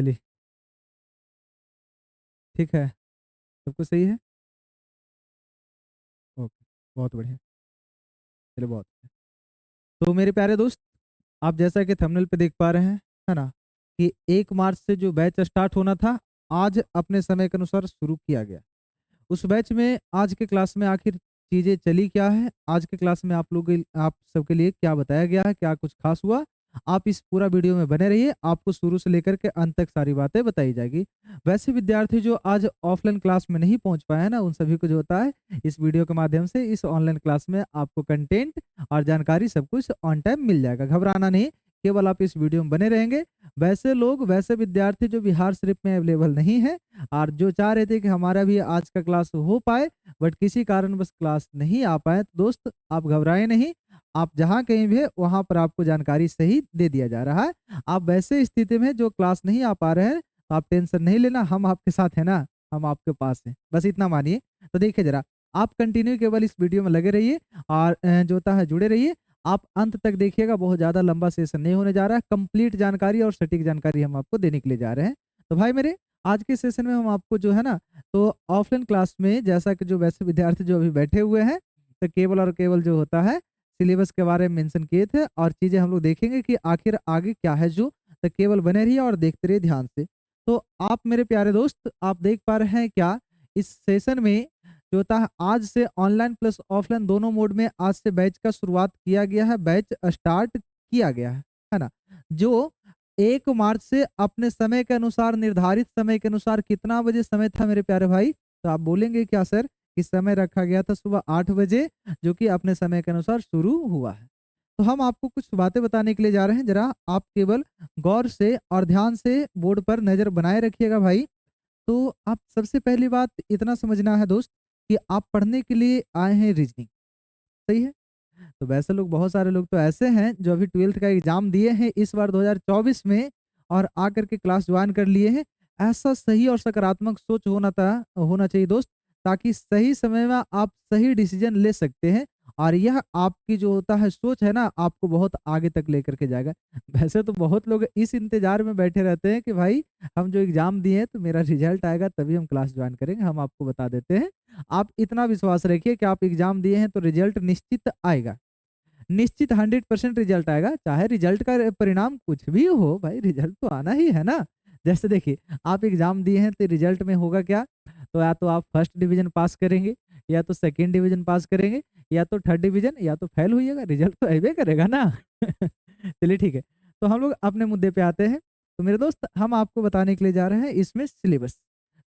चलिए, ठीक है, सब कुछ सही है? ओके, बहुत बढ़िया, चलिए बहुत बढ़िया। तो मेरे प्यारे दोस्त, आप जैसा कि थंबनेल पे देख पा रहे हैं, है ना? कि 1 मार्च से जो बैच स्टार्ट होना था, आज अपने समय के अनुसार शुरू किया गया। उस बैच में आज के क्लास में आखिर चीज़ें चली क्या है? आज के क्लास में आप सबके लिए क्या बताया गया है? क्या कुछ खास हुआ? आप इस पूरा वीडियो में बने रहिए, आपको शुरू से लेकर के अंत तक सारी बातें बताई जाएगी। वैसे विद्यार्थी जो आज ऑफलाइन क्लास में नहीं पहुंच पाए हैं ना, उन सभी को जो होता है, इस वीडियो के माध्यम से इस ऑनलाइन क्लास में आपको कंटेंट और जानकारी सब कुछ ऑन टाइम मिल जाएगा। घबराना नहीं, केवल आप इस वीडियो में बने रहेंगे। वैसे विद्यार्थी जो बिहार शरीफ में अवेलेबल नहीं है और जो चाह रहे थे कि हमारा भी आज का क्लास हो पाए, बट किसी कारणवश क्लास नहीं आ पाए, तो दोस्त आप घबराएं नहीं। आप जहाँ कहीं भी है वहाँ पर आपको जानकारी सही दे दिया जा रहा है। आप वैसे स्थिति में जो क्लास नहीं आ पा रहे हैं, तो आप टेंशन नहीं लेना, हम आपके साथ है ना, हम आपके पास हैं, बस इतना मानिए। तो देखिए जरा, आप कंटिन्यू केवल इस वीडियो में लगे रहिए और जो होता है जुड़े रहिए। आप अंत तक देखिएगा, बहुत ज़्यादा लंबा सेशन नहीं होने जा रहा है, कंप्लीट जानकारी और सटीक जानकारी हम आपको देने के लिए जा रहे हैं। तो भाई मेरे, आज के सेशन में हम आपको जो है ना, तो ऑफलाइन क्लास में जैसा कि जो वैसे विद्यार्थी जो अभी बैठे हुए हैं, तो केवल और केवल जो होता है सिलेबस के बारे में मेंशन किए थे और चीज़ें हम लोग देखेंगे कि आखिर आगे क्या है जो, तो केवल बने रहिए और देखते रहिए ध्यान से। तो आप मेरे प्यारे दोस्त, आप देख पा रहे हैं क्या इस सेशन में जो होता है, आज से ऑनलाइन प्लस ऑफलाइन दोनों मोड में आज से बैच का शुरुआत किया गया है, बैच स्टार्ट किया गया है ना? जो 1 मार्च से अपने समय के अनुसार, निर्धारित समय के अनुसार कितना बजे समय था मेरे प्यारे भाई? तो आप बोलेंगे क्या सर कि समय रखा गया था सुबह 8 बजे, जो कि अपने समय के अनुसार शुरू हुआ है। तो हम आपको कुछ बातें बताने के लिए जा रहे हैं, ज़रा आप केवल गौर से और ध्यान से बोर्ड पर नज़र बनाए रखिएगा भाई। तो आप सबसे पहली बात इतना समझना है दोस्त, कि आप पढ़ने के लिए आए हैं रीजनिंग, सही है? तो वैसे लोग, बहुत सारे लोग तो ऐसे हैं जो अभी 12th का एग्जाम दिए हैं इस बार 2024 में और आकर के क्लास ज्वाइन कर लिए हैं। ऐसा सही और सकारात्मक सोच होना चाहिए दोस्त, ताकि सही समय में आप सही डिसीजन ले सकते हैं और यह आपकी जो होता है सोच है ना, आपको बहुत आगे तक लेकर के जाएगा। वैसे तो बहुत लोग इस इंतजार में बैठे रहते हैं कि भाई हम जो एग्जाम दिए हैं तो मेरा रिजल्ट आएगा तभी हम क्लास ज्वाइन करेंगे। हम आपको बता देते हैं, आप इतना विश्वास रखिए कि आप एग्जाम दिए हैं तो रिजल्ट निश्चित आएगा। निश्चित 100% रिजल्ट आएगा, चाहे रिजल्ट का परिणाम कुछ भी हो भाई, रिजल्ट तो आना ही है ना। जैसे देखिए, आप एग्जाम दिए हैं तो रिजल्ट में होगा क्या? तो या तो आप फर्स्ट डिवीजन पास करेंगे, या तो सेकंड डिवीजन पास करेंगे, या तो थर्ड डिवीजन, या तो फेल होइएगा, रिजल्ट तो अइबे करेगा ना। चलिए ठीक है, तो हम लोग अपने मुद्दे पे आते हैं। तो मेरे दोस्त, हम आपको बताने के लिए जा रहे हैं इसमें सिलेबस,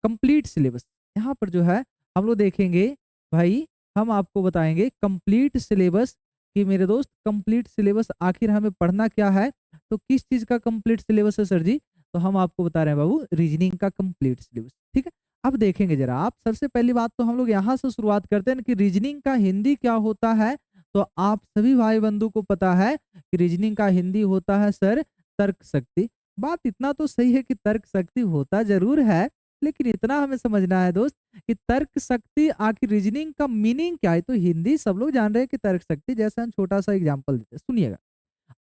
कंप्लीट सिलेबस। यहाँ पर जो है हम लोग देखेंगे भाई, हम आपको बताएंगे कंप्लीट सिलेबस, कि मेरे दोस्त कंप्लीट सिलेबस आखिर हमें पढ़ना क्या है? तो किस चीज़ का कंप्लीट सिलेबस है सर जी? तो हम आपको बता रहे हैं बाबू, रीजनिंग का कंप्लीट सिलेबस, ठीक है? अब देखेंगे ज़रा आप, सबसे पहली बात तो हम लोग यहाँ से शुरुआत करते हैं कि रीजनिंग का हिंदी क्या होता है? तो आप सभी भाई-बंधु को पता है कि रीजनिंग का हिंदी होता है सर तर्क शक्ति। बात इतना तो सही है कि तर्क शक्ति होता ज़रूर है, लेकिन इतना हमें समझना है दोस्त, कि तर्क शक्ति आखिर रीजनिंग का मीनिंग क्या है? तो हिंदी सब लोग जान रहे हैं कि तर्क शक्ति, जैसे हम छोटा सा एग्जांपल देते हैं, सुनिएगा।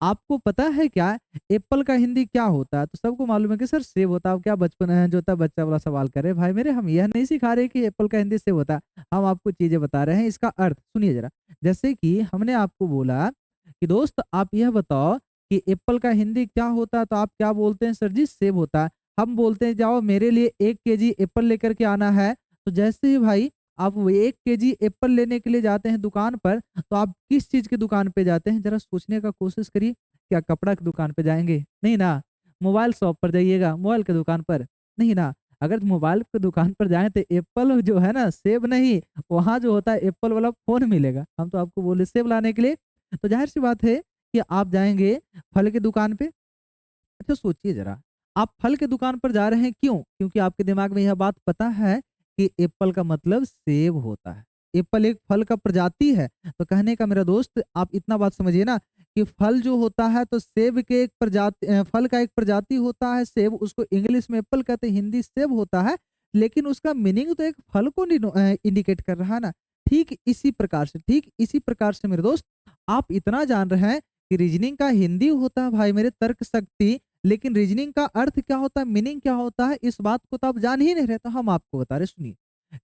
आपको पता है क्या एप्पल का हिंदी क्या होता है? तो सबको मालूम है कि सर सेब होता है। अब क्या बचपन है जो होता है बच्चा वाला सवाल करे, भाई मेरे हम यह नहीं सिखा रहे कि एप्पल का हिंदी सेब होता है। हम आपको चीजें बता रहे हैं, इसका अर्थ सुनिए जरा। जैसे कि हमने आपको बोला कि दोस्त आप यह बताओ कि एप्पल का हिंदी क्या होता है, तो आप क्या बोलते हैं? सर जी सेब होता है। हम बोलते हैं जाओ मेरे लिए 1 केजी एप्पल लेकर के आना है। तो जैसे ही भाई आप वो 1 केजी एप्पल लेने के लिए जाते हैं दुकान पर, तो आप किस चीज़ की दुकान पे जाते हैं? ज़रा सोचने का कोशिश करिए। क्या कपड़ा की दुकान पे जाएँगे? नहीं ना। मोबाइल शॉप पर जाइएगा, मोबाइल की दुकान पर? नहीं ना। अगर मोबाइल की दुकान पर जाएँ तो एप्पल जो है ना, सेब नहीं, वहाँ जो होता है एप्पल वाला फ़ोन मिलेगा। हम तो आपको बोले सेब लाने के लिए, तो ज़ाहिर-सी बात है कि आप जाएँगे फल की दुकान पे। अच्छा सोचिए ज़रा, आप फल की दुकान पर जा रहे हैं क्यों? क्योंकि आपके दिमाग में यह बात पता है कि एप्पल का मतलब सेब होता है। एप्पल एक फल का प्रजाति है। तो कहने का मेरा दोस्त, आप इतना बात समझिए ना, कि फल जो होता है तो सेब के एक फल का एक प्रजाति होता है सेब, उसको इंग्लिश में एप्पल कहते हैं, हिंदी सेब होता है। लेकिन उसका मीनिंग तो एक फल को इंडिकेट कर रहा है ना। ठीक इसी प्रकार से मेरे दोस्त, आप इतना जान रहे हैं कि रीजनिंग का हिंदी होता है भाई मेरे तर्क शक्ति, लेकिन रीजनिंग का अर्थ क्या होता है, मीनिंग क्या होता है, इस बात को तो आप जान ही नहीं रहे, तो हम आपको बता रहे, सुनिए।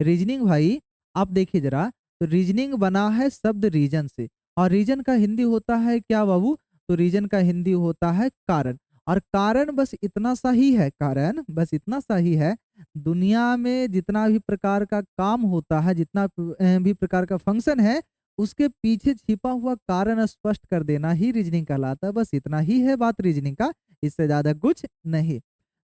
रीजनिंग भाई, आप देखिए जरा, तो रीजनिंग बना है शब्द रीजन से, और रीजन का हिंदी होता है क्या बाबू, तो रीजन का हिंदी होता है कारण। और कारण बस इतना सा ही है, कारण बस इतना सा ही है, दुनिया में जितना भी प्रकार का काम होता है, जितना भी प्रकार का फंक्शन है, उसके पीछे छिपा हुआ कारण स्पष्ट कर देना ही रीजनिंग कहलाता है। बस इतना ही है बात रीजनिंग का, इससे ज्यादा कुछ नहीं।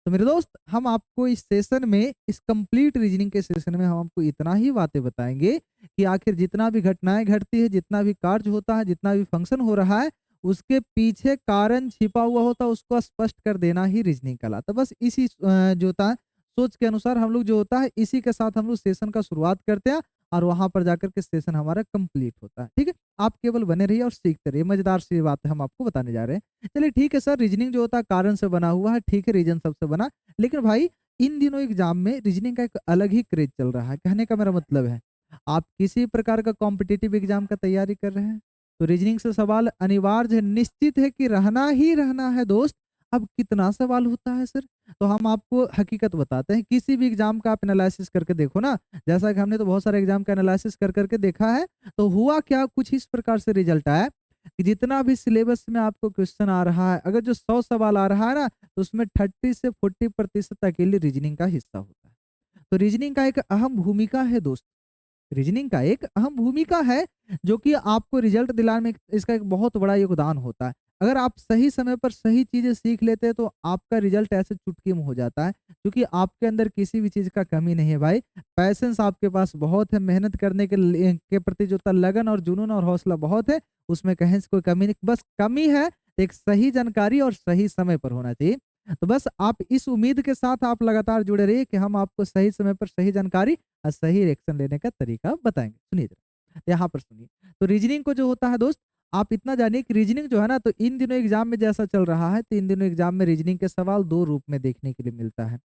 तो मेरे दोस्त, हम आपको इस सेशन में, इस कंप्लीट रीजनिंग के सेशन में हम आपको इतना ही बातें बताएंगे कि आखिर जितना भी घटनाएं घटती है, जितना भी कार्य होता है, जितना भी फंक्शन हो रहा है, उसके पीछे कारण छिपा हुआ होता है, उसको स्पष्ट कर देना ही रीजनिंग कहलाता है। बस इसी जो होता है सोच के अनुसार हम लोग जो होता है, इसी के साथ हम लोग सेशन का शुरुआत करते हैं, और वहां पर जाकर के सेशन हमारा कंप्लीट होता है। ठीक है, आप केवल बने रहिए और सीखते रहिए, मजेदार सी बात हम आपको बताने जा रहे हैं। चलिए ठीक है सर, रीजनिंग जो होता है कारण से बना हुआ है, ठीक है, रीजन सबसे बना, लेकिन भाई इन दिनों एग्जाम में रीजनिंग का एक अलग ही क्रेज चल रहा है। कहने का मेरा मतलब है, आप किसी प्रकार का कॉम्पिटिटिव एग्जाम का तैयारी कर रहे हैं, तो रीजनिंग से सवाल अनिवार्य है, निश्चित है कि रहना ही रहना है दोस्त। अब कितना सवाल होता है सर, तो हम आपको हकीकत बताते हैं। किसी भी एग्जाम का आप एनालिसिस करके देखो ना, जैसा कि हमने तो बहुत सारे एग्जाम का एनालिसिस कर करके देखा है, तो हुआ क्या, कुछ इस प्रकार से रिजल्ट आया कि जितना भी सिलेबस में आपको क्वेश्चन आ रहा है, अगर जो 100 सवाल आ रहा है ना, तो उसमें 30 से 40% अकेले रीजनिंग का हिस्सा होता है। तो रीजनिंग का एक अहम भूमिका है दोस्त, रीजनिंग का एक अहम भूमिका है, जो कि आपको रिजल्ट दिलाने में इसका एक बहुत बड़ा योगदान होता है। अगर आप सही समय पर सही चीजें सीख लेते हैं, तो आपका रिजल्ट ऐसे चुटकी में हो जाता है, क्योंकि आपके अंदर किसी भी चीज का कमी नहीं है भाई। पैसेंस आपके पास बहुत है, मेहनत करने के प्रति जो लगन और जुनून और हौसला बहुत है, उसमें कहीं से कोई कमी नहीं, बस कमी है एक सही जानकारी और सही समय पर होना चाहिए। तो बस आप इस उम्मीद के साथ आप लगातार जुड़े रहिए कि हम आपको सही समय पर सही जानकारी और सही रिएक्शन लेने का तरीका बताएंगे। सुनिए जरा, यहाँ पर सुनिए। तो रीजनिंग को जो होता है दोस्त, आप इतना जानिए कि रीजनिंग जो है ना, तो इन दिनों एग्जाम में जैसा चल रहा है, तो इन दिनों एग्जाम में रीजनिंग के सवाल दो रूप में देखने के लिए मिलता है।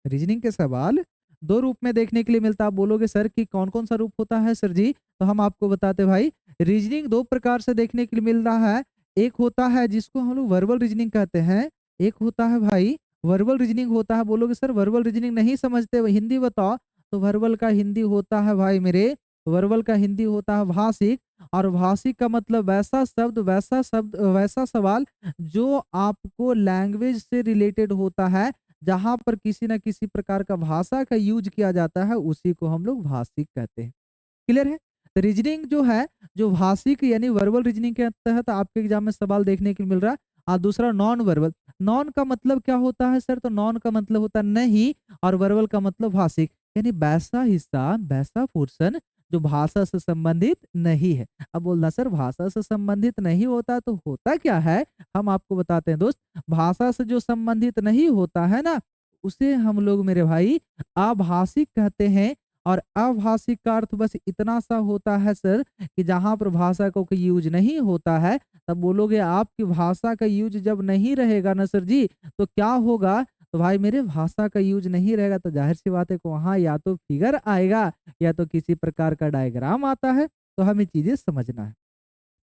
रीजनिंग के सवाल दो रूप में देखने के लिए मिलता है। आप बोलोगे सर कि कौन कौन सा रूप होता है सर जी, तो हम आपको बताते भाई, रीजनिंग दो प्रकार से देखने के लिए मिल रहा है। एक होता है जिसको हम लोग वर्बल रीजनिंग कहते हैं, एक होता है भाई वर्बल रीजनिंग होता है। बोलोगे सर वर्बल रीजनिंग नहीं समझते, हिंदी बताओ, तो वर्बल का हिंदी होता है भाई मेरे, वर्बल का हिंदी होता है भाषिक। और भाषिक का मतलब वैसा शब्द, वैसा शब्द, वैसा सवाल जो आपको लैंग्वेज से रिलेटेड होता है, जहां पर किसी न किसी प्रकार का भाषा का यूज किया जाता है, उसी को हम लोग भाषिक कहते हैं। क्लियर है? तो रीजनिंग जो है, जो भाषिक यानी वर्बल रीजनिंग के तहत आपके एग्जाम में सवाल देखने को मिल रहा है। और दूसरा नॉन वर्बल, नॉन का मतलब क्या होता है सर, तो नॉन का मतलब होता है नहीं, और वर्बल का मतलब भाषिक, यानी वैसा हिस्सा, वैसा पोर्शन जो भाषा से संबंधित नहीं है। अब बोलना सर भाषा से संबंधित नहीं होता तो होता क्या है, हम आपको बताते हैं दोस्त। भाषा से जो संबंधित नहीं होता है ना, उसे हम लोग मेरे भाई अभाषिक कहते हैं। और अभाषिक का अर्थ बस इतना सा होता है सर, कि जहां पर भाषा का कोई यूज नहीं होता है, तब बोलोगे आपकी भाषा का यूज जब नहीं रहेगा ना सर जी, तो क्या होगा, तो भाई मेरे भाषा का यूज नहीं रहेगा, तो जाहिर सी बात है कि वहां या तो फिगर आएगा, या तो किसी प्रकार का डायग्राम आता है। तो हमें चीजें समझना है,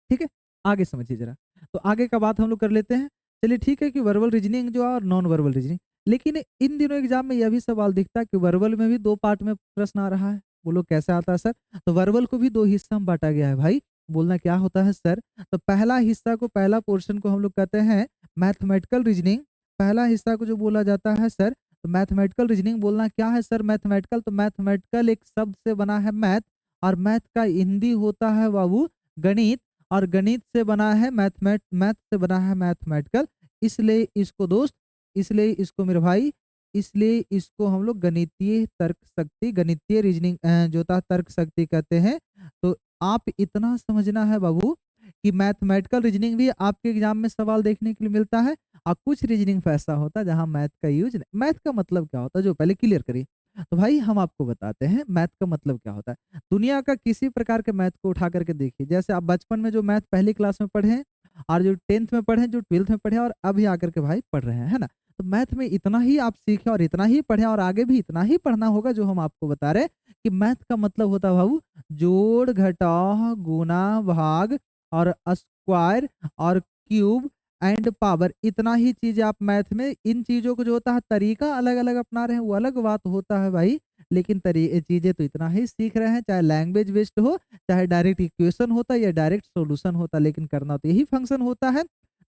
ठीक है, आगे समझिए जरा। तो आगे का बात हम लोग कर लेते हैं। चलिए ठीक है कि वर्बल रीजनिंग जो है और नॉन वर्बल रीजनिंग, लेकिन इन दिनों एग्जाम में यह भी सवाल दिखता है कि वर्बल में भी दो पार्ट में प्रश्न आ रहा है। बोलो कैसे आता है सर, तो वर्बल को भी दो हिस्सा में बांटा गया है भाई। बोलना क्या होता है सर, तो पहला हिस्सा को, पहला पोर्शन को हम लोग कहते हैं मैथमेटिकल रीजनिंग। पहला हिस्सा को जो बोला जाता है सर, तो मैथमेटिकल रीजनिंग। बोलना क्या है सर मैथमेटिकल, तो मैथमेटिकल एक शब्द से बना है मैथ, और मैथ का हिंदी होता है बाबू गणित, और गणित से बना है मैथ से बना है मैथमेटिकल। इसलिए इसको दोस्त, इसलिए इसको मेरे भाई, इसलिए इसको हम लोग गणितीय तर्क शक्ति, गणितीय रीजनिंग जो था तर्क शक्ति कहते हैं। तो आप इतना समझना है बाबू कि मैथमेटिकल रीजनिंग भी आपके एग्जाम में सवाल देखने के लिए मिलता है, और कुछ रीजनिंग ऐसा होता है जहां मैथ का यूज, मैथ का मतलब क्या होता है जो पहले क्लियर करिए। तो भाई हम आपको बताते हैं मैथ का मतलब क्या होता है। दुनिया का किसी प्रकार के मैथ को उठा करके देखिए, जैसे आप बचपन में जो मैथ पहली क्लास में पढ़े हैं, और जो 10th में पढ़े हैं, जो 12th में पढ़े हैं, और अभी आकर के भाई पढ़ रहे हैं, है ना। तो मैथ में इतना ही आप सीखे और इतना ही पढ़े, और आगे भी इतना ही पढ़ना होगा जो हम आपको बता रहे हैं, कि मैथ का मतलब होता है बाबू जोड़ घटाव गुणा भाग और स्क्वायर और क्यूब, एंड पावर, इतना ही चीज आप मैथ में इन चीजों को जो होता है तरीका अलग अलग अपना रहे हैं वो अलग बात होता है भाई, लेकिन चीजें तो इतना ही सीख रहे हैं, चाहे लैंग्वेज बेस्ड हो, चाहे डायरेक्ट इक्वेशन होता या डायरेक्ट सॉल्यूशन होता, लेकिन करना तो यही फंक्शन होता है।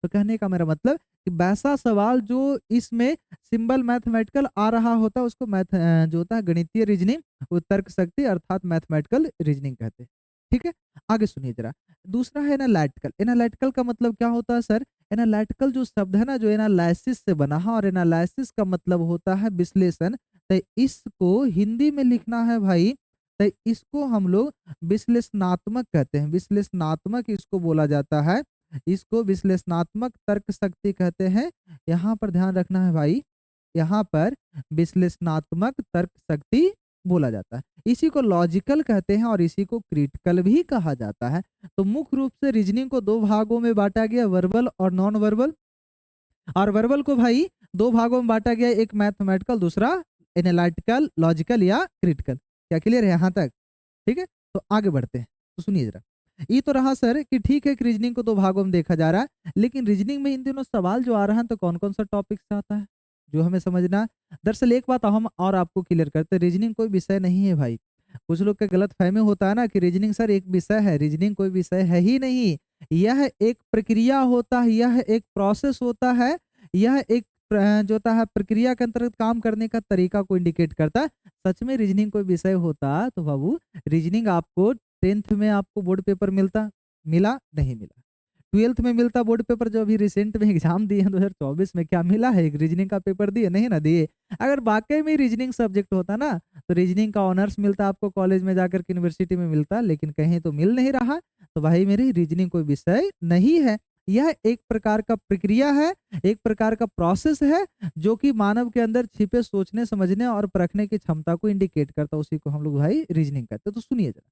तो कहने का मेरा मतलब कि वैसा सवाल जो इसमें सिंबल मैथमेटिकल आ रहा होता है उसको जो होता है गणितीय रीजनिंग, वो तर्क शक्ति अर्थात मैथमेटिकल रीजनिंग कहते हैं। ठीक है, आगे सुनिए जरा। दूसरा है एनालिटिकल। एनालिटिकल का मतलब क्या होता है सर? एनालिटिकल जो शब्द है ना, जो एनालिसिस से बना है, और एनालिसिस का मतलब होता है विश्लेषण। तो इसको हिंदी में लिखना है भाई, तो इसको हम लोग विश्लेषणात्मक कहते हैं। विश्लेषणात्मक इसको बोला जाता है, इसको विश्लेषणात्मक तर्क शक्ति कहते हैं। यहाँ पर ध्यान रखना है भाई, यहाँ पर विश्लेषणात्मक तर्क शक्ति बोला जाता है। इसी को लॉजिकल कहते हैं और इसी को क्रिटिकल भी कहा जाता है। तो मुख्य रूप से रीजनिंग को दो भागों में बांटा गया, वर्बल और नॉन वर्बल। और वर्बल को भाई दो भागों में बांटा गया, एक मैथमेटिकल, दूसरा एनालिटिकल, लॉजिकल या क्रिटिकल। क्या क्लियर है यहाँ तक? ठीक है, तो आगे बढ़ते हैं। तो सुनिए जरा, ये तो रहा सर कि ठीक है कि रीजनिंग को दो भागों में देखा जा रहा है, लेकिन रीजनिंग में इन दिनों सवाल जो आ रहा है तो कौन कौन सा टॉपिक से आता है जो हमें समझना है। दरअसल एक बात हम और आपको क्लियर करते हैं, रीजनिंग कोई विषय नहीं है भाई। कुछ लोग का गलत फहमी होता है ना कि रीजनिंग सर एक विषय है, रीजनिंग कोई विषय है ही नहीं। यह एक प्रक्रिया होता है, यह एक प्रोसेस होता है, यह एक जो होता है प्रक्रिया के अंतर्गत काम करने का तरीका को इंडिकेट करता है। सच में रीजनिंग कोई विषय होता तो बाबू रीजनिंग आपको 10th में आपको बोर्ड पेपर मिलता, मिला नहीं मिला। 12th में मिलता बोर्ड पेपर, जो अभी रिसेंट में एग्जाम दिए हैं 2024 में, क्या मिला है? एक रीजनिंग का पेपर दिए नहीं ना दिए। अगर वाकई में रीजनिंग सब्जेक्ट होता ना तो रीजनिंग का ऑनर्स मिलता आपको, कॉलेज में जाकर के यूनिवर्सिटी में मिलता, लेकिन कहीं तो मिल नहीं रहा। तो भाई मेरी रीजनिंग कोई विषय नहीं है, यह एक प्रकार का प्रक्रिया है, एक प्रकार का प्रोसेस है जो कि मानव के अंदर छिपे सोचने समझने और परखने की क्षमता को इंडिकेट करता है, उसी को हम लोग भाई रीजनिंग कहते हैं। तो सुनिए जरा,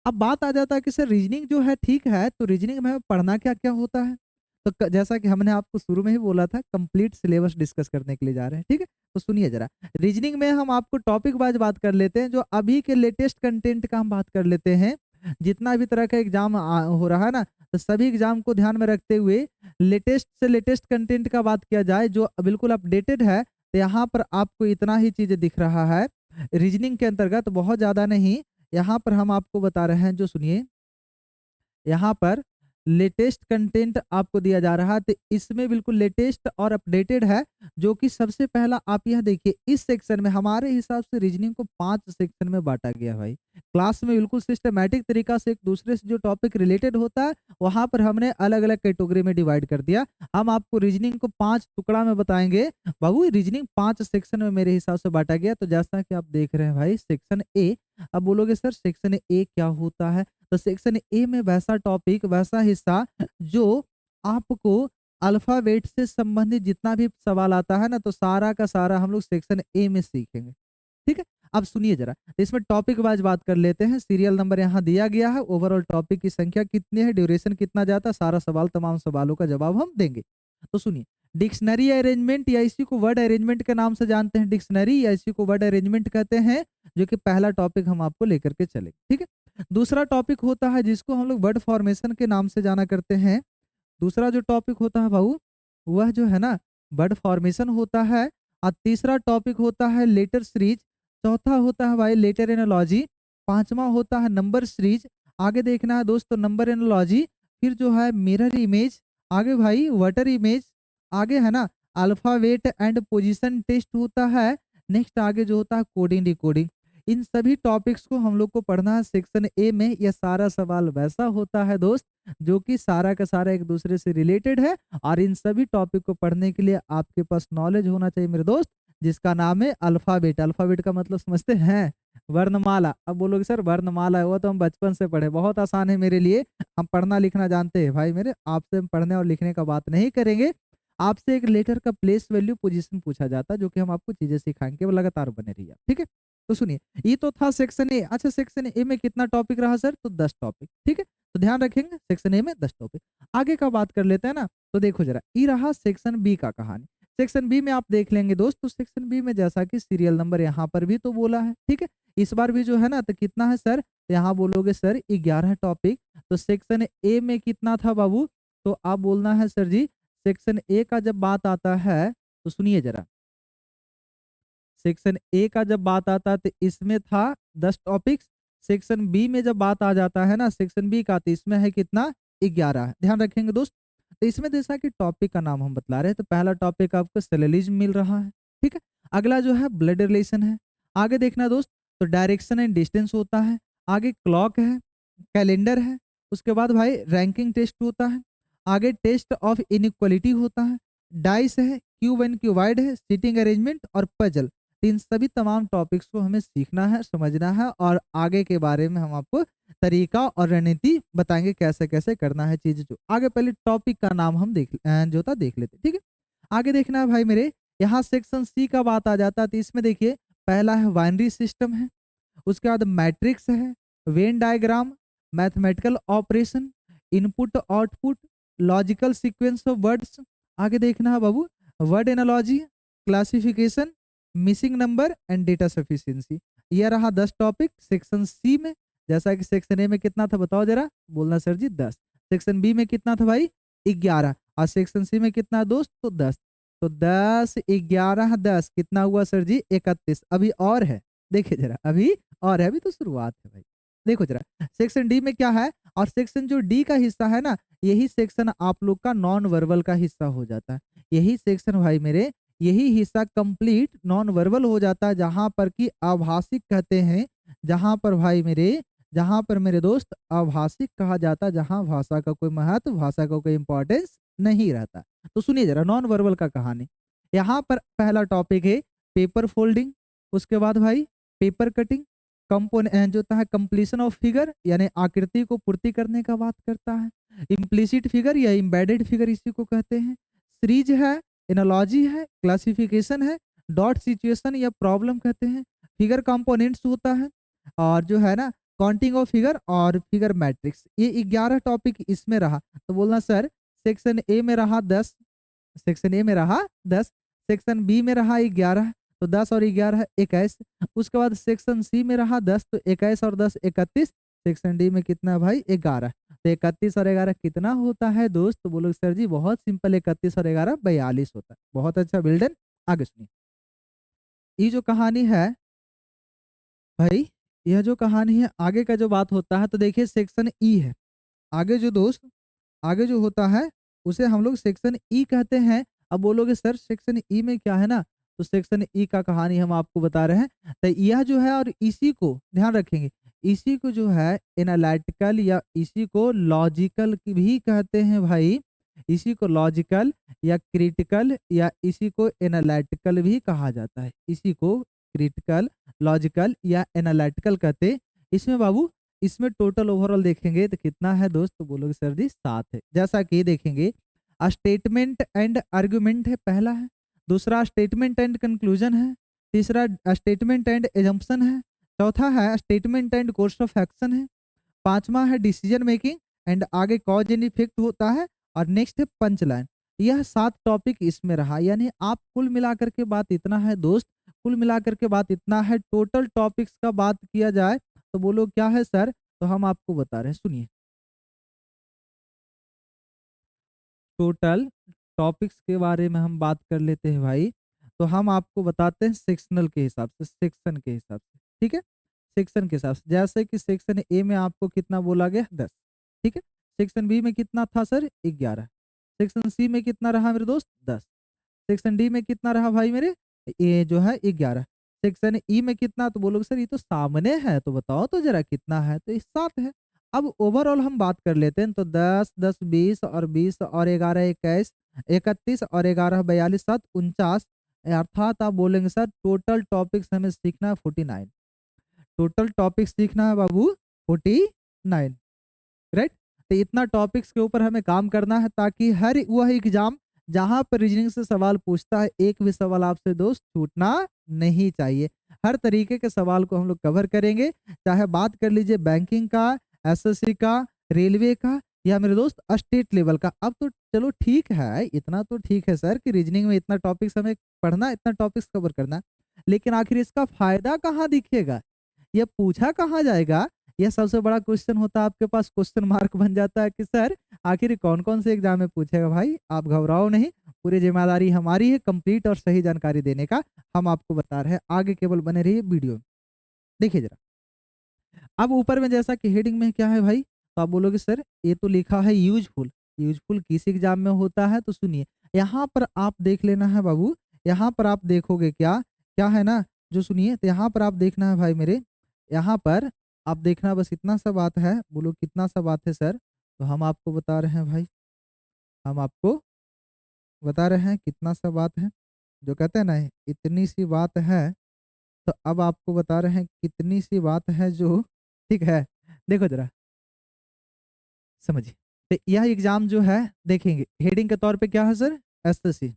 अब बात आ जाता है कि सर रीजनिंग जो है ठीक है, तो रीजनिंग में हमें पढ़ना क्या क्या होता है। तो जैसा कि हमने आपको शुरू में ही बोला था, कंप्लीट सिलेबस डिस्कस करने के लिए जा रहे हैं। ठीक है, तो सुनिए जरा, रीजनिंग में हम आपको टॉपिक वाइज बात कर लेते हैं, जो अभी के लेटेस्ट कंटेंट का हम बात कर लेते हैं। जितना भी तरह का एग्जाम हो रहा है ना, तो सभी एग्जाम को ध्यान में रखते हुए लेटेस्ट से लेटेस्ट कंटेंट का बात किया जाए जो बिल्कुल अपडेटेड है। तो यहाँ पर आपको इतना ही चीजें दिख रहा है रीजनिंग के अंतर्गत, बहुत ज्यादा नहीं। यहाँ पर हम आपको बता रहे हैं, जो सुनिए, यहाँ पर लेटेस्ट कंटेंट आपको दिया जा रहा है, तो इसमें बिल्कुल लेटेस्ट और अपडेटेड है। जो कि सबसे पहला आप यह देखिए, इस सेक्शन में हमारे हिसाब से रीजनिंग को 5 सेक्शन में बांटा गया भाई। क्लास में बिल्कुल सिस्टमैटिक तरीका से एक दूसरे से जो टॉपिक रिलेटेड होता है वहां पर हमने अलग अलग कैटेगरी में डिवाइड कर दिया। हम आपको रीजनिंग को 5 टुकड़ा में बताएंगे। बाबू रीजनिंग 5 सेक्शन में मेरे हिसाब से बांटा गया। तो जैसा कि आप देख रहे हैं भाई, सेक्शन ए। अब बोलोगे सर सेक्शन ए क्या होता है? तो सेक्शन ए में वैसा टॉपिक, वैसा हिस्सा जो आपको अल्फाबेट से संबंधित जितना भी सवाल आता है ना, तो सारा का सारा हम लोग सेक्शन ए में सीखेंगे। ठीक है, अब सुनिए जरा, इसमें टॉपिक वाइज बात कर लेते हैं। सीरियल नंबर यहाँ दिया गया है, ओवरऑल टॉपिक की संख्या कितनी है, ड्यूरेशन कितना जाता है, सारा सवाल, तमाम सवालों का जवाब हम देंगे। तो सुनिए, डिक्शनरी अरेंजमेंट या इसी को वर्ड अरेंजमेंट के नाम से जानते हैं, डिक्शनरी या इसी को वर्ड अरेंजमेंट कहते हैं, जो कि पहला टॉपिक हम आपको लेकर के चलेंगे। ठीक है, दूसरा टॉपिक होता है जिसको हम लोग वर्ड फॉर्मेशन के नाम से जाना करते हैं। दूसरा जो टॉपिक होता है भाऊ, वह जो है ना वर्ड फॉर्मेशन होता है। और तीसरा टॉपिक होता है लेटर सीरीज। चौथा होता है भाई लेटर एनोलॉजी। पांचवा होता है नंबर सीरीज। आगे देखना है दोस्तों नंबर एनोलॉजी। फिर जो है मिरर इमेज। आगे भाई वाटर इमेज। आगे है ना अल्फाबेट एंड पोजीशन टेस्ट होता है। नेक्स्ट आगे जो होता है कोडिंग डिकोडिंग। इन सभी टॉपिक्स को हम लोग को पढ़ना है सेक्शन ए में। यह सारा सवाल वैसा होता है दोस्त जो कि सारा का सारा एक दूसरे से रिलेटेड है। और इन सभी टॉपिक को पढ़ने के लिए आपके पास नॉलेज होना चाहिए मेरे दोस्त, जिसका नाम है अल्फाबेट। अल्फाबेट का मतलब समझते हैं? वर्णमाला। अब बोलोगे सर वर्णमाला है, वो तो हम बचपन से पढ़े, बहुत आसान है मेरे लिए, हम पढ़ना लिखना जानते हैं। भाई मेरे, आपसे हम पढ़ने और लिखने का बात नहीं करेंगे। आपसे एक लेटर का प्लेस वैल्यू पोजीशन पूछा जाता है, जो कि हम आपको चीजें सिखाएंगे, वो लगातार बने रहिए। ठीक है, तो सुनिए, ये तो था सेक्शन ए। अच्छा, सेक्शन ए में कितना टॉपिक रहा सर? तो 10 टॉपिक। ठीक है, तो ध्यान रखेंगे सेक्शन ए में 10 टॉपिक। आगे का बात कर लेते हैं ना, तो देखो जरा, ये रहा सेक्शन बी का कहानी। सेक्शन बी में आप देख लेंगे दोस्त, तो सेक्शन बी में जैसा कि सीरियल नंबर यहाँ पर भी तो बोला है। ठीक है, इस बार भी जो है ना, तो कितना है सर? तो यहाँ बोलोगे सर 11 टॉपिक। तो सेक्शन ए में कितना था बाबू? तो आप बोलना है सर जी सेक्शन ए का जब बात आता है तो सुनिए जरा, सेक्शन ए का जब बात आता तो इसमें था 10 टॉपिक्स। सेक्शन बी में जब बात आ जाता है ना, सेक्शन बी का, तो इसमें है कितना, 11। ध्यान रखेंगे दोस्त। तो इसमें जैसा कि टॉपिक का नाम हम बतला रहे हैं, तो पहला टॉपिक आपको सेलेलिज्म मिल रहा है, ठीक है। अगला जो है ब्लड रिलेशन है। आगे देखना दोस्त, तो डायरेक्शन एंड डिस्टेंस होता है। आगे क्लॉक है, कैलेंडर है। उसके बाद भाई रैंकिंग टेस्ट होता है। आगे टेस्ट ऑफ इनइक्वालिटी होता है। डाइस है, क्यूब एंड क्यूबाइड है, सीटिंग अरेंजमेंट और पजल। इन सभी तमाम टॉपिक्स को हमें सीखना है, समझना है, और आगे के बारे में हम आपको तरीका और रणनीति बताएंगे कैसे कैसे करना है चीज। जो आगे पहले टॉपिक का नाम हम जो था देख लेते, ठीक है। आगे देखना है भाई मेरे, यहाँ सेक्शन सी का बात आ जाता है, तो इसमें देखिए पहला है बाइनरी सिस्टम है। उसके बाद मैट्रिक्स है, Venn diagram, mathematical operation, input output, logical sequence of words. आगे देखना है बाबू word analogy, classification, missing number and data sufficiency. यह रहा 10 टॉपिक सेक्शन सी में। जैसा कि सेक्शन ए में कितना था बताओ जरा, बोलना सर जी 10। सेक्शन बी में कितना था भाई, 11। और सेक्शन सी में कितना है दोस्त, तो 10। तो 10 11 10 कितना हुआ सर जी, 31। अभी और है, देखिए जरा, अभी और है, अभी तो शुरुआत है भाई। देखो जरा सेक्शन डी में क्या है, और सेक्शन जो डी का हिस्सा है ना, यही सेक्शन आप लोग का नॉन वर्बल का हिस्सा हो जाता है। यही सेक्शन भाई मेरे, यही हिस्सा कंप्लीट नॉन वर्बल हो जाता है, जहां पर कि आभाषिक कहते हैं। जहां पर भाई मेरे, जहां पर मेरे दोस्त आभाषिक कहा जाता है, जहां भाषा का कोई महत्व, भाषा का कोई इंपॉर्टेंस नहीं रहता। तो सुनिए जरा नॉन वर्बल का कहानी। यहाँ पर पहला टॉपिक है पेपर फोल्डिंग। उसके बाद भाई पेपर कटिंग, कंपोनेंट जो होता है कंप्लीशन ऑफ फिगर, यानी आकृति को पूर्ति करने का बात करता है। इम्प्लिसिट फिगर या इम्बेडेड फिगर इसी को कहते हैं। सीरीज है, एनालॉजी है, क्लासिफिकेशन है, डॉट सिचुएशन या प्रॉब्लम कहते हैं। फिगर कंपोनेंट्स होता है, और जो है ना काउंटिंग ऑफ फिगर और फिगर मैट्रिक्स। ये 11 टॉपिक इसमें रहा। तो बोलना सर सेक्शन ए में रहा 10, सेक्शन ए में रहा 10, सेक्शन बी में रहा 11, तो 10 और 11 21। उसके बाद सेक्शन सी में रहा 10, तो 21 और 10 31। सेक्शन डी में कितना भाई, 11। तो 31 और 11 कितना होता है दोस्त, तो बोलो सर जी बहुत सिंपल, 31 और 11 42 होता है। बहुत अच्छा बिल्डन। आगे सुनिए, ये जो कहानी है भाई, यह जो कहानी है आगे का जो बात होता है, तो देखिए सेक्शन ई है। आगे जो दोस्त, आगे जो होता है उसे हम लोग सेक्शन ई कहते हैं। अब बोलोगे सर सेक्शन ई में क्या है ना, तो सेक्शन ई का कहानी हम आपको बता रहे हैं। तो यह जो है, और इसी को ध्यान रखेंगे, इसी को जो है एनालिटिकल या इसी को लॉजिकल भी कहते हैं भाई। इसी को लॉजिकल या क्रिटिकल या इसी को एनालिटिकल भी कहा जाता है। इसी को क्रिटिकल, लॉजिकल या एनालिटिकल कहते हैं। इसमें बाबू, इसमें टोटल ओवरऑल देखेंगे तो कितना है दोस्त, तो बोलोगे सर जी 7 है। जैसा कि देखेंगे स्टेटमेंट एंड आर्गुमेंट है, पहला है। दूसरा स्टेटमेंट एंड कंक्लूजन है। तीसरा स्टेटमेंट एंड एजम्पशन है। चौथा है statement and course of action है। पांचवा है डिसीजन मेकिंग एंड आगे कॉज एंड इफेक्ट होता है। और नेक्स्ट है पंच लाइन। यह 7 टॉपिक इसमें रहा, यानी आप कुल मिलाकर के बात इतना है दोस्त, कुल मिलाकर के बात इतना है। टोटल टॉपिक्स का बात किया जाए तो बोलो क्या है सर, तो हम आपको बता रहे हैं, सुनिए। टोटल टॉपिक्स के बारे में हम बात कर लेते हैं भाई, तो हम आपको बताते हैं सेक्शनल के हिसाब से, सेक्शन के हिसाब से, ठीक है। सेक्शन के हिसाब से, जैसे कि सेक्शन ए में आपको कितना बोला गया, 10, ठीक है। सेक्शन बी में कितना था सर, 11। सेक्शन सी में कितना रहा मेरे दोस्त, 10। सेक्शन डी में कितना रहा भाई मेरे, ये जो है 11। सेक्शन ई में कितना, तो बोलोगे सर ये तो सामने है, तो बताओ तो जरा कितना है, तो ये 7 है। अब ओवरऑल हम बात कर लेते हैं, तो 10 10 20 और 20 और 11 21, 31 और 11 42 7 49। अर्थात आप बोलेंगे सर टोटल टॉपिक्स हमें सीखना है 49। टोटल टॉपिक्स सीखना है बाबू 49, राइट। तो इतना टॉपिक्स के ऊपर हमें काम करना है, ताकि हर वह एग्जाम जहां पर रीजनिंग से सवाल पूछता है, एक भी सवाल आपसे दोस्त छूटना नहीं चाहिए। हर तरीके के सवाल को हम लोग कवर करेंगे, चाहे बात कर लीजिए बैंकिंग का, एसएससी का, रेलवे का, या मेरे दोस्त स्टेट लेवल का। अब तो चलो ठीक है, इतना तो ठीक है सर कि रीजनिंग में इतना टॉपिक्स हमें पढ़ना, इतना टॉपिक्स कवर करना, लेकिन आखिर इसका फायदा कहाँ दिखेगा, ये पूछा कहाँ जाएगा, यह सबसे बड़ा क्वेश्चन होता है आपके पास, क्वेश्चन मार्क बन जाता है कि सर आखिर कौन कौन से एग्जाम में पूछेगा। भाई आप घबराओ नहीं, पूरी जिम्मेदारी हमारी है कंप्लीट और सही जानकारी देने का, हम आपको बता रहे हैं, आगे केवल बने रहिए वीडियो में। देखिए जरा, अब ऊपर में जैसा कि हेडिंग में क्या है भाई, तो आप बोलोगे सर ये तो लिखा है यूजफुल, यूजफुल किस एग्जाम में होता है, तो सुनिए यहाँ पर आप देख लेना है बाबू, यहाँ पर आप देखोगे क्या क्या है ना, जो सुनिए, तो यहाँ पर आप देखना है भाई मेरे, यहाँ पर आप देखना, बस इतना सा बात है, बोलो कितना सा बात है सर, तो हम आपको बता रहे हैं भाई, हम आपको बता रहे हैं कितना सा बात है, जो कहते हैं ना इतनी सी बात है, तो अब आपको बता रहे हैं कितनी सी बात है जो, ठीक है, देखो जरा समझिए। तो यह एग्जाम जो है देखेंगे हेडिंग के तौर पे क्या है सर, एसएससी।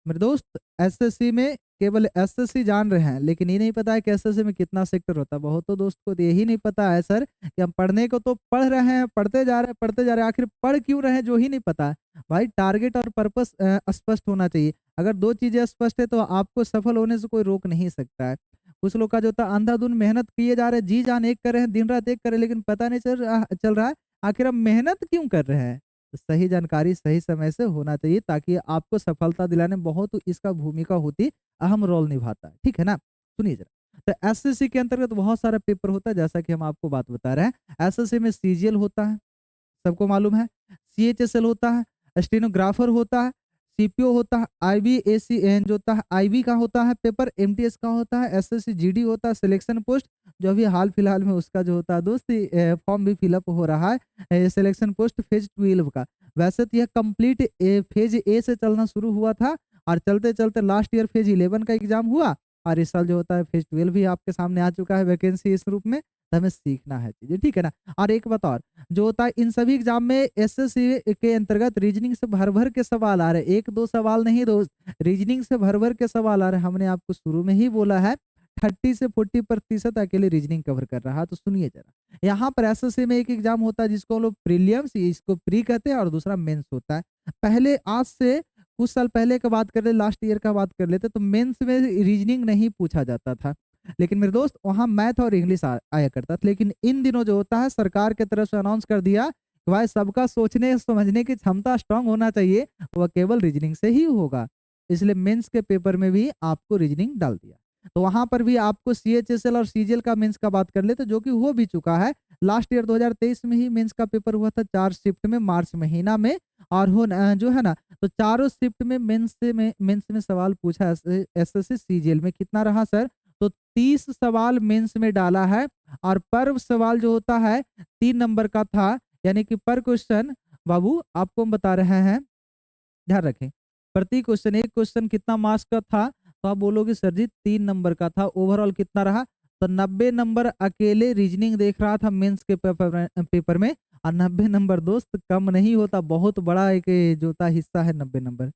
मेरे दोस्त एसएससी में केवल एसएससी जान रहे हैं, लेकिन ये नहीं पता है कि एसएससी में कितना सेक्टर होता है। बहुतों दोस्त को तो यही नहीं पता है सर कि हम पढ़ने को तो पढ़ रहे हैं, पढ़ते जा रहे हैं, पढ़ते जा रहे हैं, आखिर पढ़ क्यों रहे हैं जो ही नहीं पता है। भाई टारगेट और पर्पस स्पष्ट होना चाहिए। अगर दो चीजें स्पष्ट है तो आपको सफल होने से कोई रोक नहीं सकता है। कुछ लोग का जो होता है अंधाधुन मेहनत किए जा रहे हैं, जी जान एक कर रहे हैं, दिन रात एक कर रहे हैं, लेकिन पता नहीं चल रहा है आखिर हम मेहनत क्यों कर रहे हैं। तो सही जानकारी सही समय से होना चाहिए, ताकि आपको सफलता दिलाने में बहुत इसका भूमिका होती, अहम रोल निभाता है, ठीक है ना। सुनिए जरा, तो एसएससी के अंतर्गत बहुत सारा पेपर होता है, जैसा कि हम आपको बात बता रहे हैं। एसएससी में सीजीएल होता है, सबको मालूम है, सीएचएसएल होता है, स्टेनोग्राफर होता है, सीपीओ होता है, आईबीएसीएन जो होता है, आईबी का होता है पेपर, एमटीएस का होता है, एसएससी जीडी होता है, सिलेक्शन पोस्ट जो अभी हाल फिलहाल में उसका जो होता है दोस्त फॉर्म भी फिलअप हो रहा है, सिलेक्शन पोस्ट फेज 12 का। वैसे तो यह कंप्लीट फेज ए से चलना शुरू हुआ था, और चलते चलते लास्ट ईयर फेज 11 का एग्जाम हुआ, और इस साल जो होता है फेज 12 भी आपके सामने आ चुका है वैकेंसी इस रूप में। तो हमें सीखना है चीजें, ठीक है ना। और एक बात और, जो होता है इन सभी एग्जाम में एसएससी के अंतर्गत रीजनिंग से भर भर के सवाल आ रहे हैं, एक दो सवाल नहीं दोस्त, रीजनिंग से भर भर के सवाल आ रहे हैं। हमने आपको शुरू में ही बोला है 30 से 40% अकेले रीजनिंग कवर कर रहा है। तो सुनिए जरा, यहाँ पर एसएससी में एक एग्जाम होता है जिसको हम लोग प्रीलियम्स, इसको प्री कहते हैं, और दूसरा मेंस होता है। पहले आज से कुछ साल पहले का बात कर ले, लास्ट ईयर का बात कर लेते, तो मेंस में रीजनिंग नहीं पूछा जाता था, लेकिन मेरे दोस्त वहाँ मैथ और इंग्लिश आया करता था। लेकिन इन दिनों जो होता है सरकार की तरफ से अनाउंस कर दिया कि भाई सबका सोचने समझने की क्षमता स्ट्रांग होना चाहिए, वह केवल रीजनिंग से ही होगा। इसलिए मेंस के पेपर में भी आपको रीजनिंग डाल दिया। तो वहां पर भी आपको सीएचएसएल और सीजीएल का मेंस का बात कर ले, तो जो कि हो भी चुका है, लास्ट ईयर 2023 में ही मेंस का पेपर हुआ था 4 शिफ्ट में, मार्च महीना में। और जो है ना, तो चारों शिफ्ट में मेंस में सवाल पूछा एसएससी सीजीएल में, कितना रहा सर, तो 30 सवाल मेंस में डाला है, और पर सवाल जो होता है 3 नंबर का था, यानी कि पर क्वेश्चन बाबू आपको हम बता रहे हैं, ध्यान रखें, प्रति क्वेश्चन एक क्वेश्चन कितना मार्क्स का था, तो आप बोलोगे सर जी 3 नंबर का था। ओवरऑल कितना रहा, तो 90 नंबर अकेले रीजनिंग देख रहा था मेंस के पेपर में। और 90 नंबर दोस्त कम नहीं होता, बहुत बड़ा एक जो होता हिस्सा है 90 नंबर,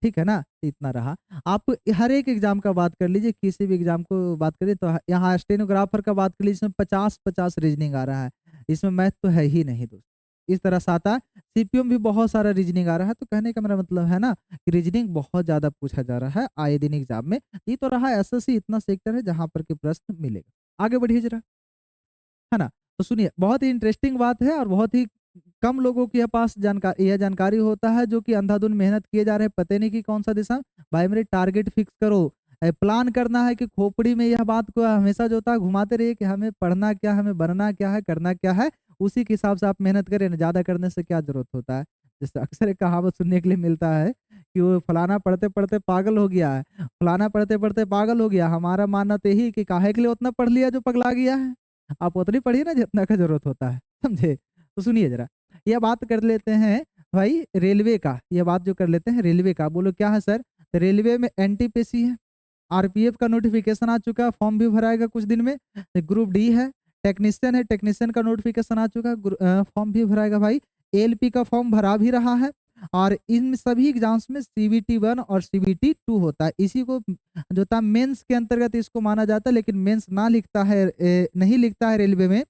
ठीक है ना। तो इतना रहा। आप हर एक एग्जाम का बात कर लीजिए, किसी भी एग्जाम को बात करिए, तो यहाँ स्टेनोग्राफर का बात कर लीजिए, इसमें 50-50 रीजनिंग आ रहा है, इसमें मैथ तो है ही नहीं दोस्त। इस तरह से आता है, सीपीओ में भी बहुत सारा रीजनिंग आ रहा है। तो कहने का मेरा मतलब है ना कि रीजनिंग बहुत ज्यादा पूछा जा रहा है आए दिन एग्जाम में। ये तो रहा एसएससी, इतना सेक्टर है जहां पर के प्रश्न मिलेगा। आगे बढ़िए जरा, है ना। तो सुनिए, बहुत ही इंटरेस्टिंग बात है, और बहुत ही कम लोगों के पास जानकारी, यह जानकारी होता है, जो कि अंधाधुन मेहनत किए जा रहे हैं, पता नहीं कि कौन सा दिशा। भाई मेरे टारगेट फिक्स करो, प्लान करना है कि खोपड़ी में यह बात को हमेशा जो होता है घुमाते रहिए कि हमें पढ़ना क्या, हमें बनना क्या है, करना क्या है, उसी के हिसाब से आप मेहनत करें ना। ज्यादा करने से क्या जरूरत होता है। जैसे अक्सर एक कहावत सुनने के लिए मिलता है कि वो फलाना पढ़ते पढ़ते पागल हो गया है, फलाना पढ़ते पढ़ते पागल हो गया। हमारा मानना तो यही कि काहे के लिए उतना पढ़ लिया जो पगला गया है। आप उतनी पढ़िए ना जितना का जरूरत होता है, समझे। तो सुनिए जरा, यह बात कर लेते हैं भाई रेलवे का, यह बात जो कर लेते हैं रेलवे का। बोलो क्या है सर, तो रेलवे में एनटीपीसी है, आरपीएफ का नोटिफिकेशन आ चुका है, फॉर्म भी भराएगा कुछ दिन में। ग्रुप डी है, टेक्नीशियन है, टेक्नीशियन का नोटिफिकेशन आ चुका है, फॉर्म भी भराएगा भाई। एलपी का फॉर्म भरा भी रहा है। और इन सभी एग्जाम्स में सीबीटी 1 और सीबीटी 2 होता है। इसी को जो था मेंस के अंतर्गत इसको माना जाता है, लेकिन मेंस ना लिखता है, नहीं लिखता है रेलवे में,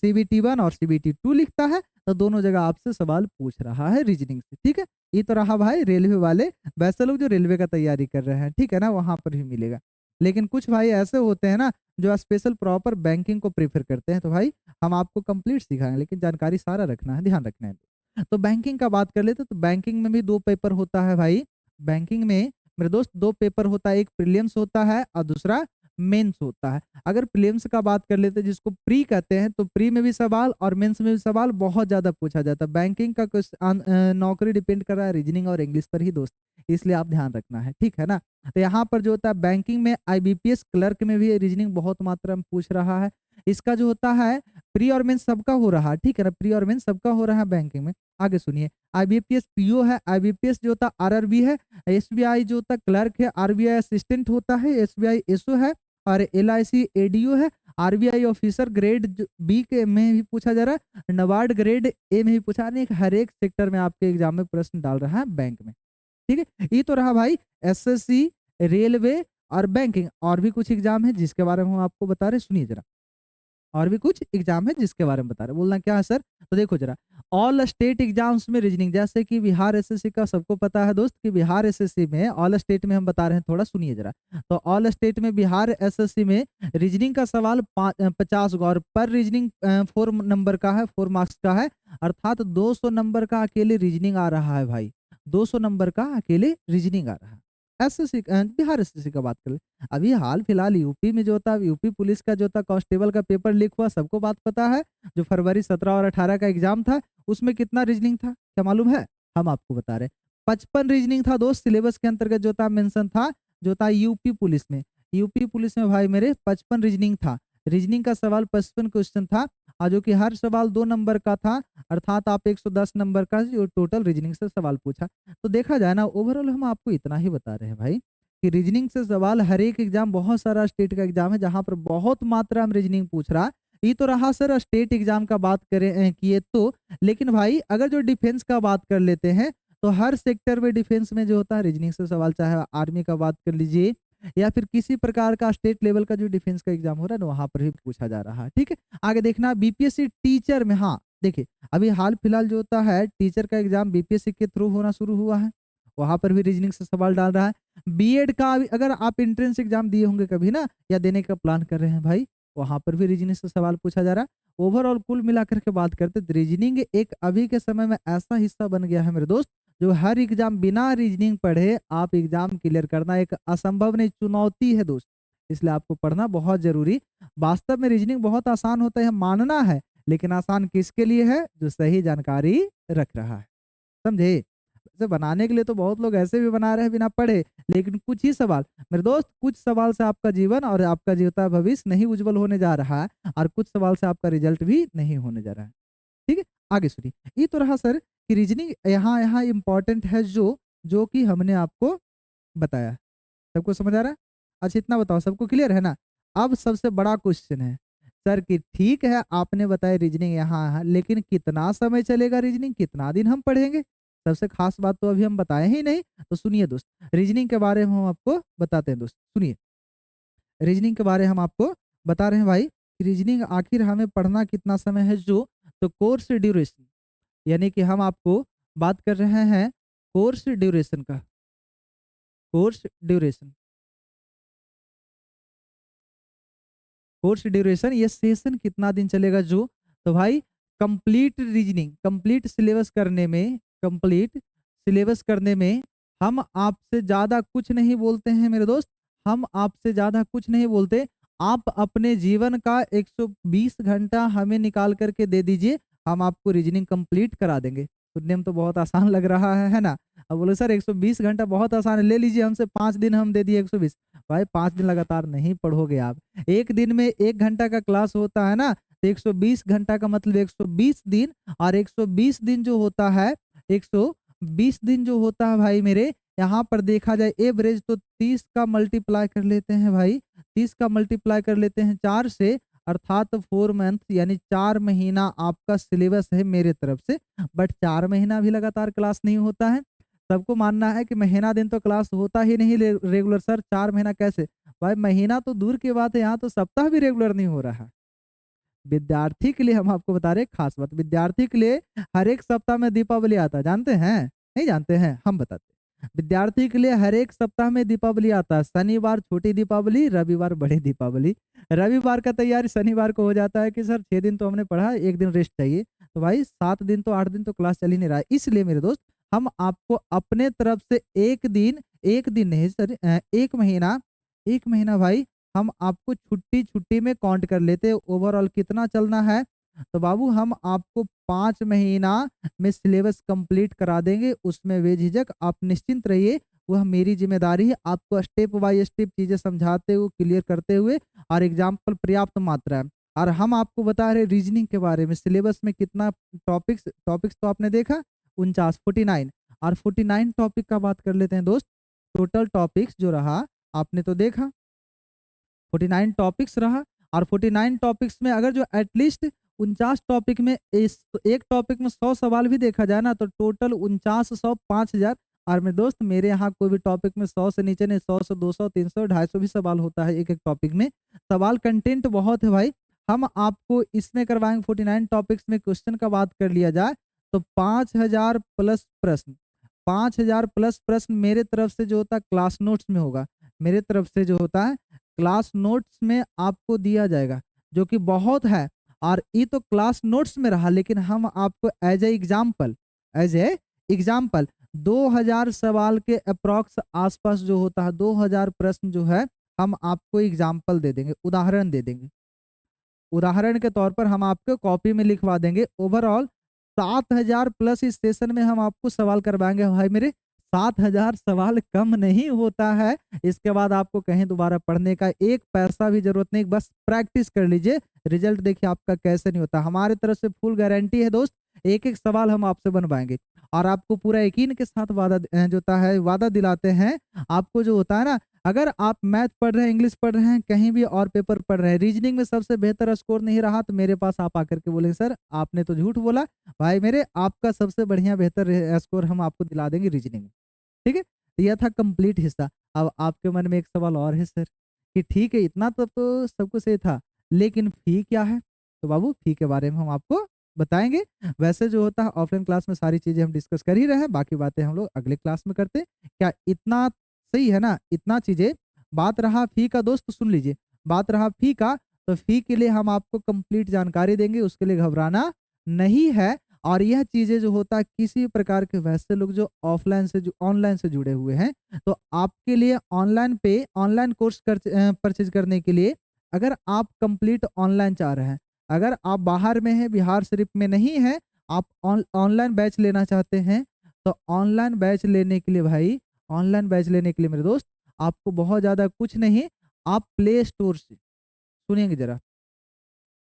सीबीटी 1 और सीबीटी 2 लिखता है। तो दोनों जगह आपसे सवाल पूछ रहा है रीजनिंग से, ठीक है। ये तो रहा भाई रेलवे वाले, वैसे लोग जो रेलवे का तैयारी कर रहे हैं, ठीक है ना, वहां पर भी मिलेगा। लेकिन कुछ भाई ऐसे होते हैं ना जो स्पेशल प्रॉपर बैंकिंग को प्रेफर करते हैं। तो भाई हम आपको कंप्लीट सिखाएंगे, लेकिन जानकारी सारा रखना है, ध्यान रखना है। तो बैंकिंग का बात कर लेते हैं, तो बैंकिंग में भी दो पेपर होता है भाई। बैंकिंग में मेरे दोस्त दो पेपर होता है, एक प्रीलिम्स होता है और दूसरा मेंस होता है। अगर प्रीलिम्स का बात कर लेते हैं, जिसको प्री कहते हैं, तो प्री में भी सवाल और मेंस में भी सवाल बहुत ज्यादा पूछा जाता है। बैंकिंग का कुछ नौकरी डिपेंड कर रहा है रीजनिंग और इंग्लिश पर ही दोस्त, इसलिए आप ध्यान रखना है, ठीक है ना। तो यहाँ पर जो होता है बैंकिंग में आईबीपीएस क्लर्क में भी रीजनिंग बहुत मात्रा में पूछ रहा है। इसका जो होता है प्री और मेंस सबका हो रहा है, ठीक है ना, प्री और मेंस सबका हो रहा है बैंकिंग में। आगे सुनिए, आईबीपीएस पीओ है, आईबीपीएस जो होता है आरआरबी है, एसबीआई जो होता है क्लर्क है, आरबीआई असिस्टेंट होता है, एसबीआई एसओ है, और एलआईसी एडीओ है, आरबीआई ऑफिसर ग्रेड बी के में भी पूछा जा रहा है, नबार्ड ग्रेड ए में भी पूछा नहीं, हर एक सेक्टर में आपके एग्जाम में प्रश्न डाल रहा है बैंक में, ठीक है। ये तो रहा भाई एसएससी, रेलवे और बैंकिंग। और भी कुछ एग्जाम है जिसके बारे में हम आपको बता रहे हैं, सुनिए जरा। और भी कुछ एग्जाम है जिसके बारे में बता रहे हैं, बोलना क्या है सर, तो देखो जरा। ऑल स्टेट एग्जाम्स में रीजनिंग, जैसे कि बिहार एसएससी का सबको पता है दोस्त कि बिहार एसएससी में ऑल स्टेट में हम बता रहे हैं, थोड़ा सुनिए जरा। तो ऑल स्टेट में बिहार एसएससी में रीजनिंग का सवाल 50 और पर रीजनिंग 4 नंबर का है, 4 मार्क्स का है, अर्थात 200 नंबर का अकेले रीजनिंग आ रहा है भाई, 200 नंबर का अकेले रीजनिंग आ रहा है। एसएससी बिहार एसएससी का बात करें, अभी हाल फिलहाल यूपी में जो होता है, यूपी पुलिस का जो होता है कांस्टेबल का पेपर लीक हुआ, सबको बात पता है। जो फरवरी 17 और 18 का एग्जाम था, उसमें कितना रीजनिंग था, क्या मालूम है, हम आपको बता रहे हैं। 55 रीजनिंग था दोस्त, सिलेबस के अंतर्गत जो था मेंशन था, जो था यूपी पुलिस में। यूपी पुलिस में भाई मेरे 55 रीजनिंग था, रीजनिंग का सवाल 55 क्वेश्चन था, और जो कि हर सवाल 2 नंबर का था, अर्थात आप 110 नंबर का जो टोटल रीजनिंग से सवाल पूछा। तो देखा जाए ना, ओवरऑल हम आपको इतना ही बता रहे हैं भाई कि रीजनिंग से सवाल हर एक एग्जाम, बहुत सारा स्टेट का एग्जाम है जहां पर बहुत मात्रा में रीजनिंग पूछ रहा है। ये तो रहा सर स्टेट एग्जाम का बात करें किए तो। लेकिन भाई अगर जो डिफेंस का बात कर लेते हैं, तो हर सेक्टर में डिफेंस में जो होता है रीजनिंग से सवाल, चाहे आर्मी का बात कर लीजिए या फिर किसी प्रकार का स्टेट लेवल का जो डिफेंस का एग्जाम हो रहा है ना, वहां पर भी पूछा जा रहा है, ठीक है। आगे देखना बीपीएससी टीचर में, हाँ देखिए अभी हाल फिलहाल जो होता है टीचर का एग्जाम बीपीएससी के थ्रू होना शुरू हुआ है, वहां पर भी रीजनिंग से सवाल डाल रहा है। बीएड का भी अगर आप एंट्रेंस एग्जाम दिए होंगे कभी ना, या देने का प्लान कर रहे हैं भाई, वहां पर भी रीजनिंग से सवाल पूछा जा रहा है। ओवरऑल कुल मिलाकर के बात करते हैं, रीजनिंग एक अभी के समय में ऐसा हिस्सा बन गया है मेरे दोस्त, जो हर एग्जाम बिना रीजनिंग पढ़े आप एग्जाम क्लियर करना एक असंभव नहीं, चुनौती है दोस्त, इसलिए आपको पढ़ना बहुत जरूरी। वास्तव में रीजनिंग बहुत आसान होता है, मानना है, लेकिन आसान किसके लिए है, जो सही जानकारी रख रहा है, समझे। वैसे बनाने के लिए तो बहुत लोग ऐसे भी बना रहे हैं बिना पढ़े, लेकिन कुछ ही सवाल मेरे दोस्त, कुछ सवाल से आपका जीवन और आपका जीवता भविष्य नहीं उज्जवल होने जा रहा है, और कुछ सवाल से आपका रिजल्ट भी नहीं होने जा रहा है, ठीक है। आगे सुनिए, ये तो रहा सर कि रीजनिंग यहाँ यहाँ इंपॉर्टेंट है, जो जो कि हमने आपको बताया, सबको समझ आ रहा है। अच्छा इतना बताओ, सबको क्लियर है ना। अब सबसे बड़ा क्वेश्चन है सर कि ठीक है आपने बताया रीजनिंग यहाँ है, लेकिन कितना समय चलेगा रीजनिंग, कितना दिन हम पढ़ेंगे। सबसे खास बात तो अभी हम बताए ही नहीं, तो सुनिए दोस्त, रीजनिंग के बारे में हम आपको बताते हैं दोस्त, सुनिए। रीजनिंग के बारे में हम आपको बता रहे हैं भाई, रीजनिंग आखिर हमें पढ़ना कितना समय है, जो तो कोर्स ड्यूरेशन, यानी कि हम आपको बात कर रहे हैं कोर्स ड्यूरेशन का, कोर्स ड्यूरेशन, कोर्स ड्यूरेशन, ये सेशन कितना दिन चलेगा, जो तो भाई कंप्लीट रीजनिंग, कंप्लीट सिलेबस करने में, कंप्लीट सिलेबस करने में हम आपसे ज़्यादा कुछ नहीं बोलते हैं मेरे दोस्त, हम आपसे ज़्यादा कुछ नहीं बोलते। आप अपने जीवन का 120 घंटा हमें निकाल करके दे दीजिए, हम आपको रीजनिंग कंप्लीट करा देंगे। सुनने में तो बहुत आसान लग रहा है ना। अब बोले सर 120 घंटा बहुत आसान है, ले लीजिए हमसे 5 दिन हम दे दिए 120। भाई 5 दिन लगातार नहीं पढ़ोगे आप, एक दिन में 1 घंटा का क्लास होता है ना, तो 120 घंटा का मतलब 120 दिन, और 120 दिन जो होता है, 120 दिन जो होता है भाई मेरे, यहाँ पर देखा जाए एवरेज तो 30 का मल्टीप्लाई कर लेते हैं भाई, 30 का मल्टीप्लाई कर लेते हैं 4 से, अर्थात 4 मंथ यानी 4 महीना आपका सिलेबस है मेरे तरफ से। बट 4 महीना भी लगातार क्लास नहीं होता है, सबको मानना है कि महीना दिन तो क्लास होता ही नहीं रेगुलर, सर 4 महीना कैसे, भाई महीना तो दूर की बात है, यहाँ तो सप्ताह भी रेगुलर नहीं हो रहा है। विद्यार्थी के लिए हम आपको बता रहे हैं खास बात, विद्यार्थी के लिए हर एक सप्ताह में दीपावली आता है, जानते हैं नहीं जानते हैं, हम बताते हैं। विद्यार्थी के लिए हर एक सप्ताह में दीपावली आता है। शनिवार छोटी दीपावली, रविवार बड़ी दीपावली। रविवार का तैयारी शनिवार को हो जाता है कि सर 6 दिन तो हमने पढ़ा, एक दिन रेस्ट चाहिए। तो भाई 7 दिन तो 8 दिन तो क्लास चल ही नहीं रहा है। इसलिए मेरे दोस्त, हम आपको अपने तरफ से एक दिन नहीं सर, एक महीना भाई हम आपको छुट्टी छुट्टी में काउंट कर लेते हैं। ओवरऑल कितना चलना है, तो बाबू हम आपको 5 महीना में सिलेबस कंप्लीट करा देंगे। उसमें बेझिझक आप निश्चिंत रहिए, वह मेरी जिम्मेदारी है आपको स्टेप बाय स्टेप चीजें समझाते हुए, क्लियर करते हुए, और एग्जाम्पल पर्याप्त मात्रा है। और हम आपको बता रहे रीजनिंग के बारे में, सिलेबस में कितना टॉपिक्स तो आपने देखा 49 और 49 टॉपिक का बात कर लेते हैं दोस्त। टोटल टॉपिक्स जो रहा आपने तो देखा 49 टॉपिक्स रहा। और 49 टॉपिक्स में अगर जो एटलीस्ट 49 टॉपिक में इस एक टॉपिक में 100 सवाल भी देखा जाए ना, तो टोटल 49 100 5000। और मेरे दोस्त, मेरे यहाँ कोई भी टॉपिक में 100 से नीचे नहीं, 100 से 200 300 250 भी सवाल होता है एक एक टॉपिक में। सवाल कंटेंट बहुत है भाई। हम आपको इसमें करवाएंगे 49 टॉपिक्स में। क्वेश्चन का बात कर लिया जाए तो 5000 प्लस प्रश्न मेरे तरफ से जो होता है क्लास नोट्स में होगा। मेरे तरफ से जो होता है क्लास नोट्स में आपको दिया जाएगा, जो कि बहुत है। और ये तो क्लास नोट्स में रहा, लेकिन हम आपको एज ए एग्जाम्पल 2000 सवाल के अप्रॉक्स आसपास जो होता है, 2000 प्रश्न जो है, हम आपको एग्जाम्पल दे देंगे, उदाहरण दे देंगे। उदाहरण के तौर पर हम आपको कॉपी में लिखवा देंगे। ओवरऑल 7000 प्लस इस सेशन में हम आपको सवाल करवाएंगे भाई मेरे। 7000 सवाल कम नहीं होता है। इसके बाद आपको कहीं दोबारा पढ़ने का एक पैसा भी जरूरत नहीं, बस प्रैक्टिस कर लीजिए। रिजल्ट देखिए आपका कैसे नहीं होता। हमारे तरफ से फुल गारंटी है दोस्त, एक एक सवाल हम आपसे बनवाएंगे। और आपको पूरा यकीन के साथ जो होता है वादा दिलाते हैं। आपको जो होता है ना, अगर आप मैथ पढ़ रहे हैं, इंग्लिश पढ़ रहे हैं, कहीं भी और पेपर पढ़ रहे हैं, रीजनिंग में सबसे बेहतर स्कोर नहीं रहा, तो मेरे पास आप आकर के बोलेंगे सर आपने तो झूठ बोला। भाई मेरे, आपका सबसे बढ़िया बेहतर स्कोर हम आपको दिला देंगे रीजनिंग में। ठीक है, तो यह था कंप्लीट हिस्सा। अब आपके मन में एक सवाल और है सर, कि ठीक है इतना तो सब कुछ सही था, लेकिन फी क्या है? तो बाबू फी के बारे में हम आपको बताएंगे। वैसे जो होता है ऑफलाइन क्लास में सारी चीजें हम डिस्कस कर ही रहे हैं, बाकी बातें हम लोग अगले क्लास में करते हैं। क्या इतना सही है ना? इतना चीजें। बात रहा फी का दोस्त, सुन लीजिए। बात रहा फी का, तो फी के लिए हम आपको कंप्लीट जानकारी देंगे, उसके लिए घबराना नहीं है। और यह चीजें जो होता है किसी प्रकार के, वैसे लोग जो ऑफलाइन से जो ऑनलाइन से जुड़े हुए हैं, तो आपके लिए ऑनलाइन कोर्स परचेज करने के लिए, अगर आप कंप्लीट ऑनलाइन चाह रहे हैं, अगर आप बाहर में हैं, बिहार शरीफ में नहीं है, आप ऑनलाइन बैच लेना चाहते हैं, तो ऑनलाइन बैच लेने के लिए भाई, ऑनलाइन बैच लेने के लिए मेरे दोस्त, आपको बहुत ज़्यादा कुछ नहीं, आप प्ले स्टोर से, सुनिएंगे जरा,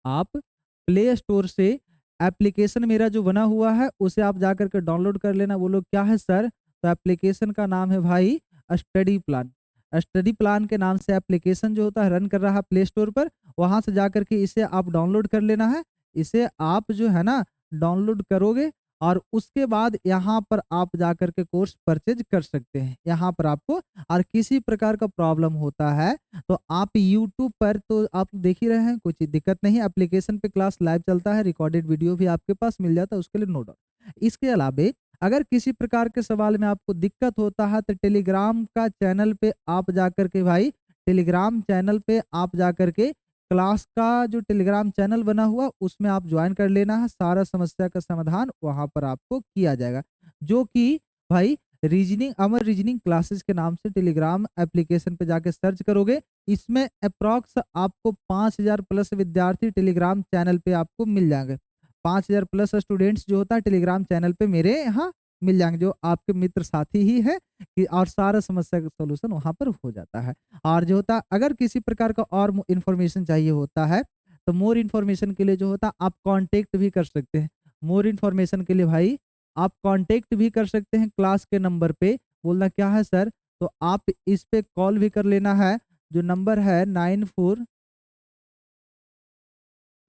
आप प्ले स्टोर से एप्लीकेशन मेरा जो बना हुआ है उसे आप जा करके डाउनलोड कर लेना। बोलो क्या है सर? तो एप्लीकेशन का नाम है भाई स्टडी प्लान। स्टडी प्लान के नाम से एप्लीकेशन जो होता है रन कर रहा है प्ले स्टोर पर। वहां से जा करके इसे आप डाउनलोड कर लेना है। इसे आप जो है ना डाउनलोड करोगे, और उसके बाद यहाँ पर आप जा करके कोर्स परचेज कर सकते हैं। यहाँ पर आपको और किसी प्रकार का प्रॉब्लम होता है तो आप YouTube पर तो आप देख ही रहे हैं, कुछ दिक्कत नहीं। एप्लीकेशन पे क्लास लाइव चलता है, रिकॉर्डेड वीडियो भी आपके पास मिल जाता है, उसके लिए नो डाउट। इसके अलावा अगर किसी प्रकार के सवाल में आपको दिक्कत होता है, तो टेलीग्राम का चैनल पे आप जा करके भाई, टेलीग्राम चैनल पे आप जा करके क्लास का जो टेलीग्राम चैनल बना हुआ उसमें आप ज्वाइन कर लेना है। सारा समस्या का समाधान वहां पर आपको किया जाएगा, जो कि भाई रीजनिंग, अमर रीजनिंग क्लासेस के नाम से टेलीग्राम एप्लीकेशन पे जाके सर्च करोगे। इसमें अप्रॉक्स आपको 5000 प्लस विद्यार्थी टेलीग्राम चैनल पे आपको मिल जाएंगे। 5000 प्लस स्टूडेंट्स जो होता है टेलीग्राम चैनल पे मेरे यहाँ मिल जाएंगे, जो आपके मित्र साथी ही है कि, और सारा समस्या का सोल्यूशन वहां पर हो जाता है। और जो होता, अगर किसी प्रकार का और इन्फॉर्मेशन चाहिए होता है, तो मोर इन्फॉर्मेशन के लिए जो होता आप कांटेक्ट भी कर सकते हैं। मोर इन्फॉर्मेशन के लिए भाई आप कांटेक्ट भी कर सकते हैं क्लास के नंबर पे। बोलना क्या है सर? तो आप इस पे कॉल भी कर लेना है, जो नंबर है 94,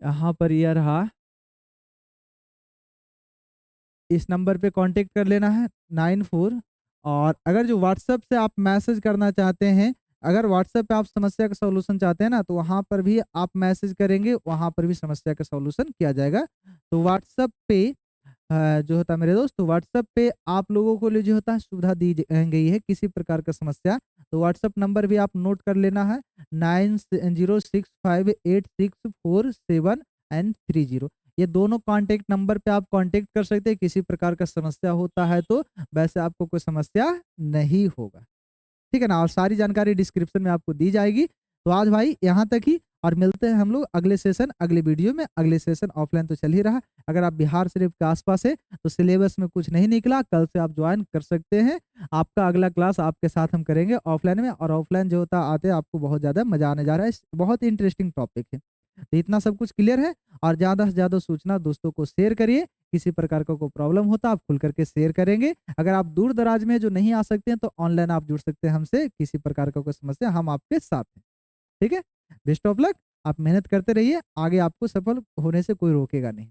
यहाँ पर यह रहा, इस नंबर पे कांटेक्ट कर लेना है 94। और अगर जो व्हाट्सएप से आप मैसेज करना चाहते हैं, अगर व्हाट्सएप पे आप समस्या का सॉल्यूशन चाहते हैं ना, तो वहाँ पर भी आप मैसेज करेंगे, वहाँ पर भी समस्या का सॉल्यूशन किया जाएगा। तो व्हाट्सएप पे जो होता है मेरे दोस्त, व्हाट्सएप पे आप लोगों को लिए जो होता है सुविधा दी गई है किसी प्रकार का समस्या, तो व्हाट्सएप नंबर भी आप नोट कर लेना है, 90658647 ये दोनों कॉन्टैक्ट नंबर पे आप कॉन्टैक्ट कर सकते हैं। किसी प्रकार का समस्या होता है तो वैसे आपको कोई समस्या नहीं होगा, ठीक है ना? और सारी जानकारी डिस्क्रिप्शन में आपको दी जाएगी। तो आज भाई यहाँ तक ही, और मिलते हैं हम लोग अगले सेशन, अगले वीडियो में। अगले सेशन ऑफलाइन तो चल ही रहा। अगर आप बिहार शरीफ के आसपास है तो सिलेबस में कुछ नहीं निकला, कल से आप ज्वाइन कर सकते हैं। आपका अगला क्लास आपके साथ हम करेंगे ऑफलाइन में, और ऑफलाइन जो होता आते आपको बहुत ज़्यादा मजा आने जा रहा है। बहुत ही इंटरेस्टिंग टॉपिक है। तो इतना सब कुछ क्लियर है, और ज़्यादा से ज़्यादा सूचना दोस्तों को शेयर करिए। किसी प्रकार का कोई प्रॉब्लम होता आप खुल करके शेयर करेंगे। अगर आप दूर दराज में जो नहीं आ सकते हैं तो ऑनलाइन आप जुड़ सकते हैं हमसे। किसी प्रकार का कोई समस्या, हम आपके साथ हैं, ठीक है? Best of luck. आप मेहनत करते रहिए, आगे आपको सफल होने से कोई रोकेगा नहीं।